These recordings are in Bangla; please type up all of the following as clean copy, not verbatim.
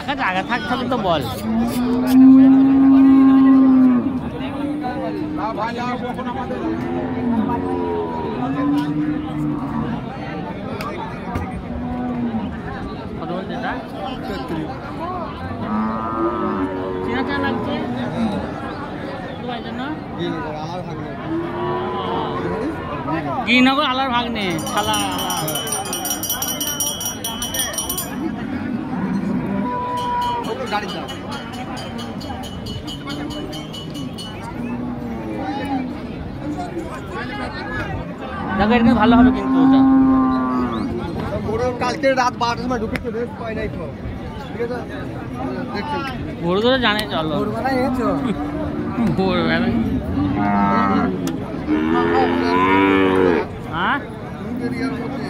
ফাঁকা জায়গা থাকতে হবে তো বল। কত বলছে এটা? চেনা চেনা লাগছে গিনগর আলার ভাগ্নে শালা দেখো এটা ভালো হবে কিন্তু ওটা কালকে রাত 12টার সময় ঢুকেছে রেস্ট পাই নাই তো ঠিক আছে দেখছো ভোরবেলা জানে চলো ভোরবেলা এসো ভোরবেলা হ্যাঁ এরিয়ার মধ্যে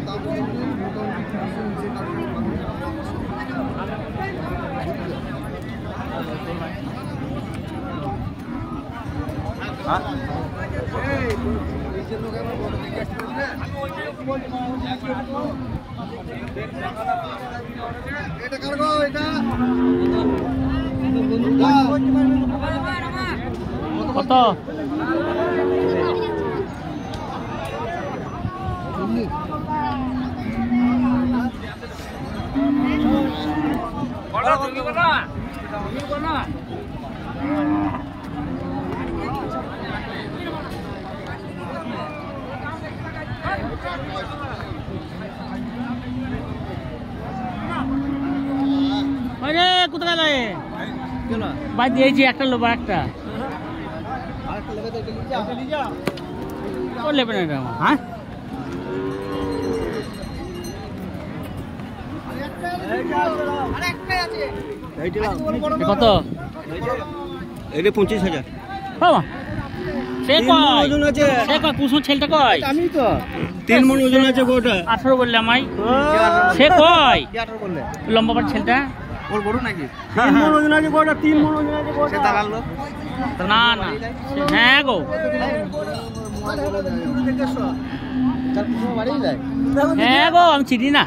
তার কাছে দাম হ্যাঁ এই যে লোক আমার বড় দিকে আসছে না এটা কারগো এটা কত আরে কোথায় গেল কেন ভাই দিয়েছি একটা লোবা একটা আরেকটা লেবে তো লিজা ও লেবে না হ্যাঁ কত এটা 25,000 বাবা সে কয় ওজন আছে সে কয় কুসুম ছেলেটা কয় আমি তো 3 মণ ওজন আছে গোটা 18 বললাম আই সে কয় 18 বললে লম্বা পাট ছেলেটা ওর বড় নাকি 3 মণ ওজন আছে গোটা 3 মণ ওজন আছে গোটা সে দালাল লোক না না হ্যাঁ গো হ্যাঁ গো আমি চিনি না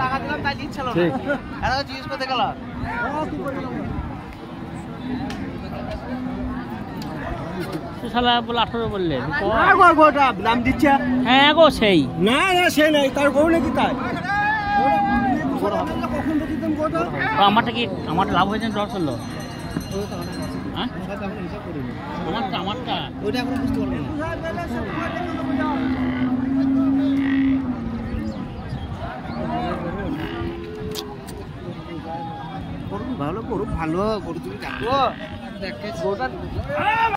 টাকা দিলাম তাই দিচ্ছিল না এরা জিজ্ঞেস করতে গেল শালা বলে 18 বললে দাম দিচ্ছে হ্যাঁ গো সেই না না সে নাই তার গরু নাকি তাই আমারটা কি আমার লাভ হয়েছে ডর চললো হ্যাঁ আমারটা ওইটা এখন বুঝতে পারবো না ভালো গরু ভালো গরু তুমি দেখো